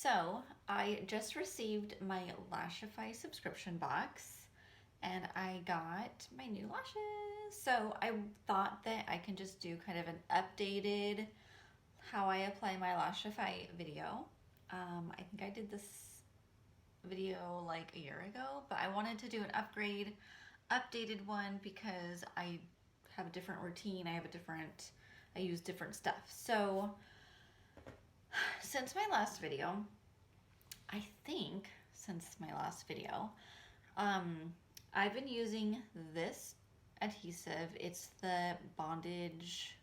So I just received my Lashify subscription box and I got my new lashes. So I thought that I can just do kind of an updated how I apply my Lashify video. I think I did this video like a year ago, but I wanted to do an updated one because I have a different routine. I use different stuff. So since my last video, I think since my last video, I've been using this adhesive. It's the Bondage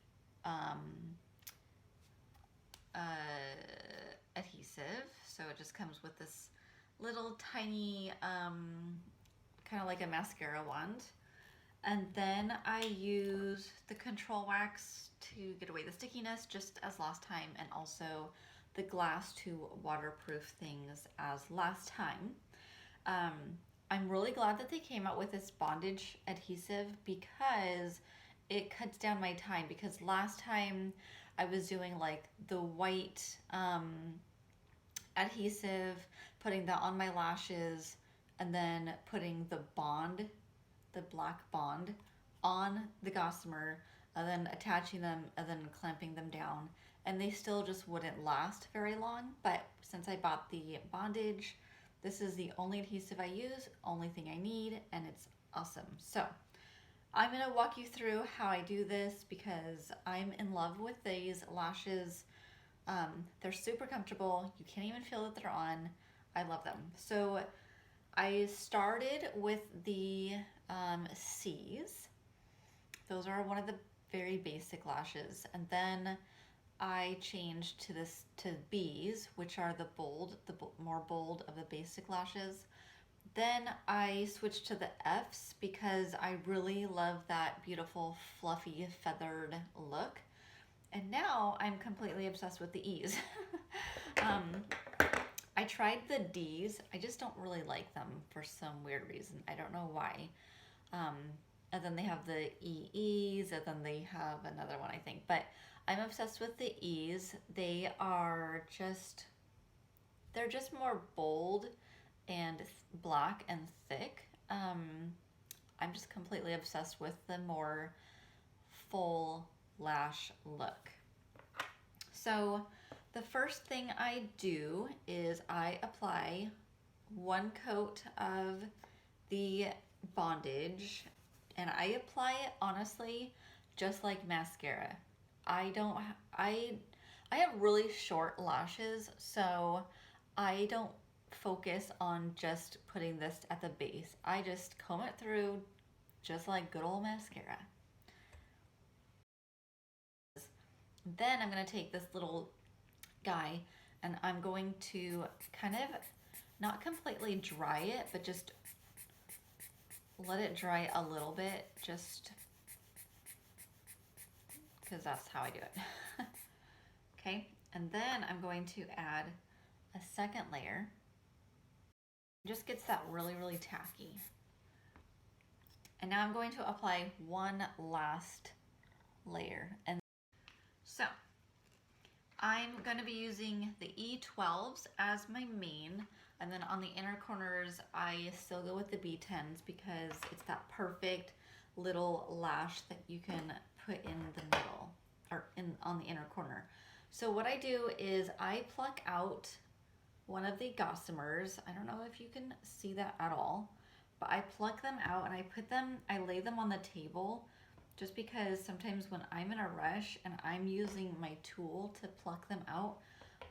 adhesive. So it just comes with this little tiny, kind of like a mascara wand. And then I use the control wax to get away the stickiness just as last time, and also the glass to waterproof things as last time. I'm really glad that they came out with this Bondage adhesive because it cuts down my time, because last time I was doing like the white adhesive, putting that on my lashes, and then putting the black bond on the gossamer, and then attaching them and then clamping them down, and they still just wouldn't last very long. But since I bought the Bondage, this is the only adhesive I use, only thing I need, and it's awesome. So I'm gonna walk you through how I do this because I'm in love with these lashes. They're super comfortable. You can't even feel that they're on. I love them. So I started with the C's. Those are one of the very basic lashes, and then I changed to B's, which are the more bold of the basic lashes. Then I switched to the F's because I really love that beautiful fluffy feathered look. And now I'm completely obsessed with the E's. I tried the D's. I just don't really like them for some weird reason. I don't know why. And then they have the EEs, and then they have another one, I think. But I'm obsessed with the E's. They're just more bold and black and thick. I'm just completely obsessed with the more full lash look. So the first thing I do is I apply one coat of the Bondage, and I apply it honestly just like mascara. I have really short lashes, so I don't focus on just putting this at the base. I just comb it through just like good old mascara. Then I'm going to take this little guy and I'm going to kind of not completely dry it, but just let it dry a little bit, just because that's how I do it. Okay, and then I'm going to add a second layer. It just gets that really, really tacky. And now I'm going to apply one last layer. And so I'm going to be using the E12s as my main, and then on the inner corners I still go with the B10s because it's that perfect little lash that you can put in the middle or on the inner corner. So what I do is I pluck out one of the gossamers. I don't know if you can see that at all, but I pluck them out and I lay them on the table, just because sometimes when I'm in a rush and I'm using my tool to pluck them out,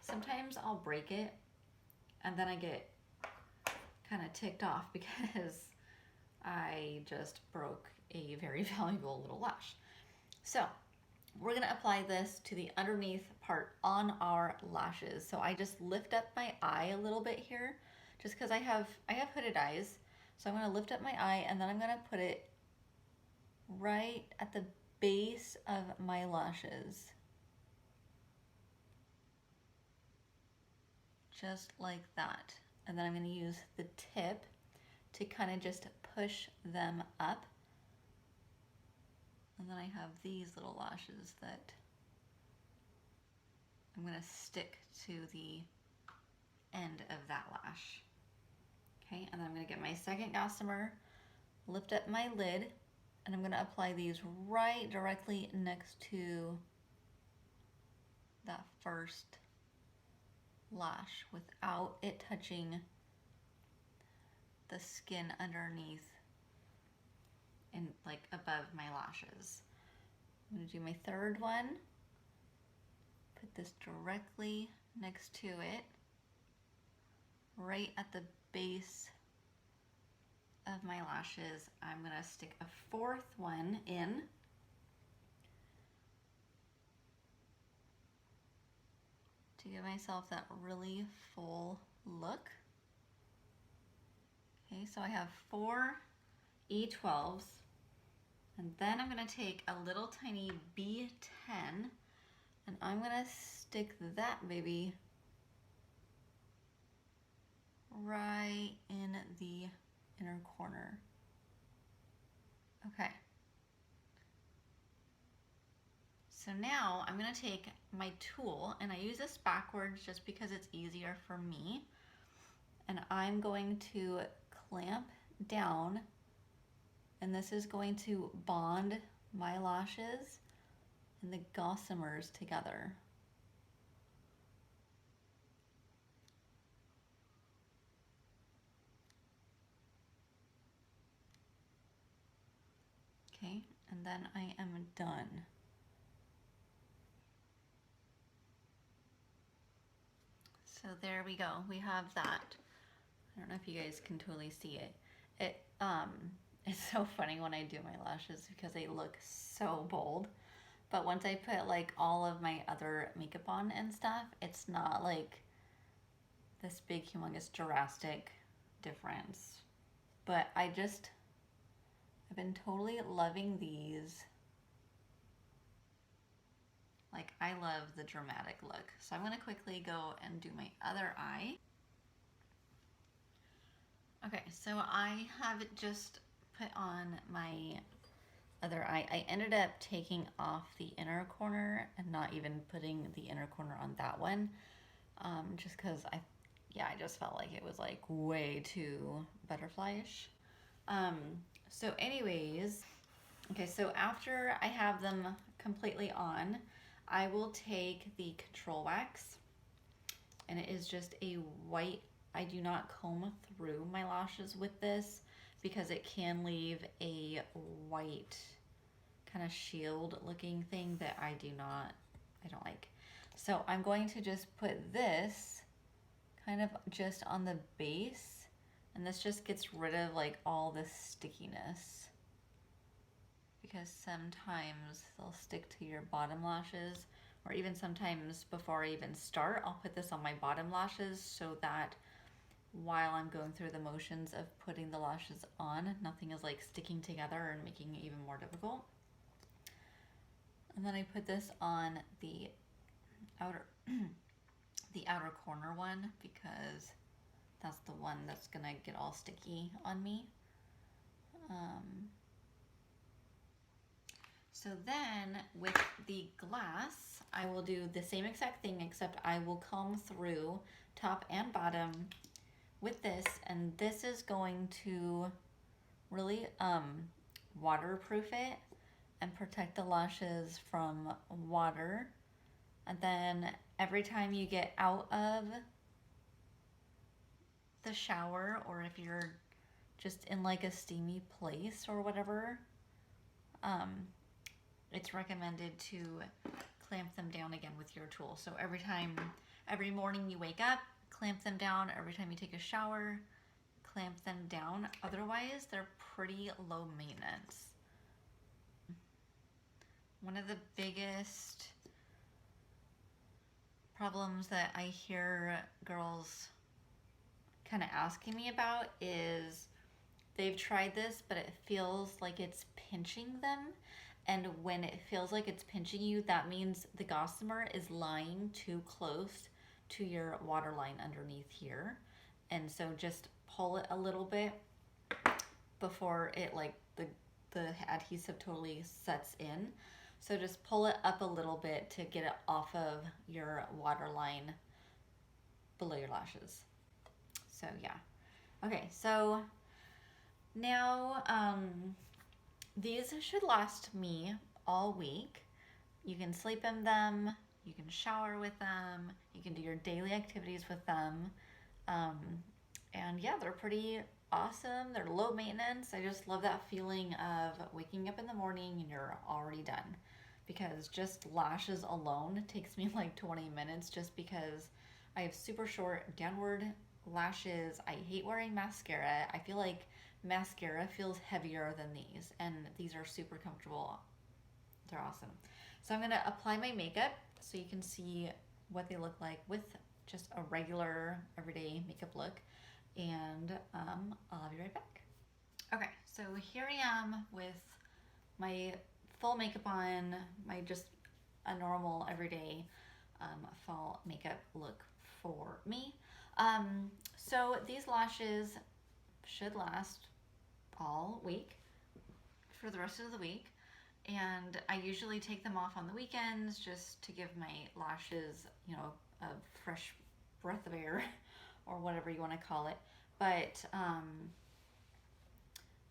sometimes I'll break it and then I get kind of ticked off because I just broke a very valuable little lash. So we're gonna apply this to the underneath part on our lashes. So I just lift up my eye a little bit here, just because I have hooded eyes. So I'm gonna lift up my eye and then I'm gonna put it right at the base of my lashes. Just like that. And then I'm going to use the tip to kind of just push them up. And then I have these little lashes that I'm going to stick to the end of that lash. Okay, and then I'm gonna get my second gossamer, lift up my lid, and I'm gonna apply these right directly next to that first lash without it touching the skin underneath and like above my lashes. I'm gonna do my third one, put this directly next to it, right at the base of my lashes. I'm gonna stick a fourth one in. To give myself that really full look. Okay, so I have 4 E12s, and then I'm gonna take a little tiny B10, and I'm gonna stick that baby right in the inner corner. Okay. So now I'm gonna take my tool, and I use this backwards just because it's easier for me, and I'm going to clamp down, and this is going to bond my lashes and the gossamers together. Okay, and then I am done. So there we go, we have that. I don't know if you guys can totally see it. It's so funny when I do my lashes because they look so bold. But once I put like all of my other makeup on and stuff, it's not like this big humongous drastic difference. But I've been totally loving these. Like, I love the dramatic look. So I'm gonna quickly go and do my other eye. Okay, so I have just put on my other eye. I ended up taking off the inner corner and not even putting the inner corner on that one, just because I just felt like it was like way too butterfly-ish. So anyways, okay, so after I have them completely on, I will take the control wax, and it is just a white. I do not comb through my lashes with this because it can leave a white kind of shield looking thing that I don't like. So I'm going to just put this kind of just on the base, and this just gets rid of like all the stickiness, because sometimes they'll stick to your bottom lashes, or even sometimes before I even start, I'll put this on my bottom lashes so that while I'm going through the motions of putting the lashes on, nothing is like sticking together and making it even more difficult. And then I put this on the outer the outer corner one because that's the one that's gonna get all sticky on me. So then with the glass, I will do the same exact thing, except I will comb through top and bottom with this, and this is going to really waterproof it and protect the lashes from water. And then every time you get out of the shower, or if you're just in like a steamy place or whatever, it's recommended to clamp them down again with your tool. So every morning you wake up, clamp them down. Every time you take a shower, clamp them down. Otherwise, they're pretty low maintenance. One of the biggest problems that I hear girls kind of asking me about is they've tried this, but it feels like it's pinching them. And when it feels like it's pinching you, that means the gossamer is lying too close to your waterline underneath here. And so just pull it a little bit before it, like, the adhesive totally sets in. So just pull it up a little bit to get it off of your waterline below your lashes. So yeah. Okay, so now these should last me all week. You can sleep in them, you can shower with them, you can do your daily activities with them. Um, and yeah, they're pretty awesome. They're low maintenance. I just love that feeling of waking up in the morning and you're already done. Because just lashes alone takes me like 20 minutes just because I have super short downward lashes. I hate wearing mascara. I feel like mascara feels heavier than these, and these are super comfortable. They're awesome. So I'm gonna apply my makeup so you can see what they look like with just a regular everyday makeup look, and I'll be right back. Okay, so here I am with my full makeup on, my just a normal everyday fall makeup look for me. So these lashes should last all week for the rest of the week, and I usually take them off on the weekends just to give my lashes, you know, a fresh breath of air or whatever you want to call it. But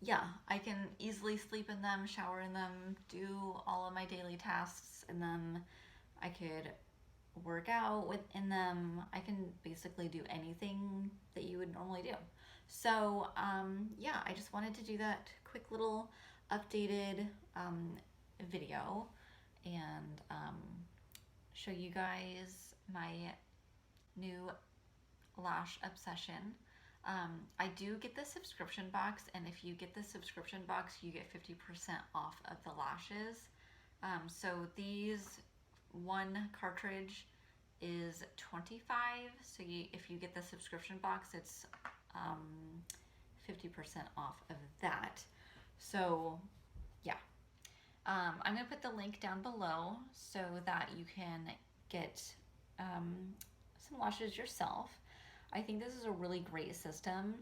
yeah, I can easily sleep in them, shower in them, do all of my daily tasks in them. I could work out within them. I can basically do anything that you would normally do. So yeah, I just wanted to do that quick little updated video and show you guys my new lash obsession. I do get the subscription box, and if you get the subscription box, you get 50% off of the lashes. So these one cartridge is $25. So if you get the subscription box, it's 50% off of that. So yeah, I'm gonna put the link down below so that you can get some lashes yourself. I think this is a really great system.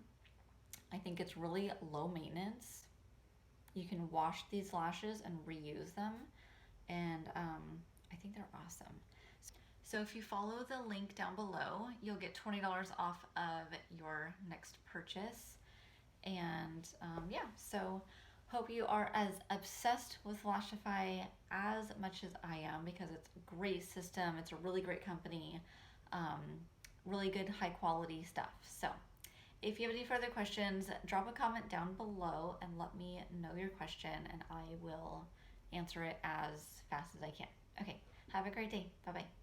I think it's really low maintenance. You can wash these lashes and reuse them, and I think they're awesome. So if you follow the link down below, you'll get $20 off of your next purchase. And yeah, so hope you are as obsessed with Lashify as much as I am, because it's a great system. It's a really great company, really good high quality stuff. So if you have any further questions, drop a comment down below and let me know your question, and I will answer it as fast as I can. Okay, have a great day. Bye-bye.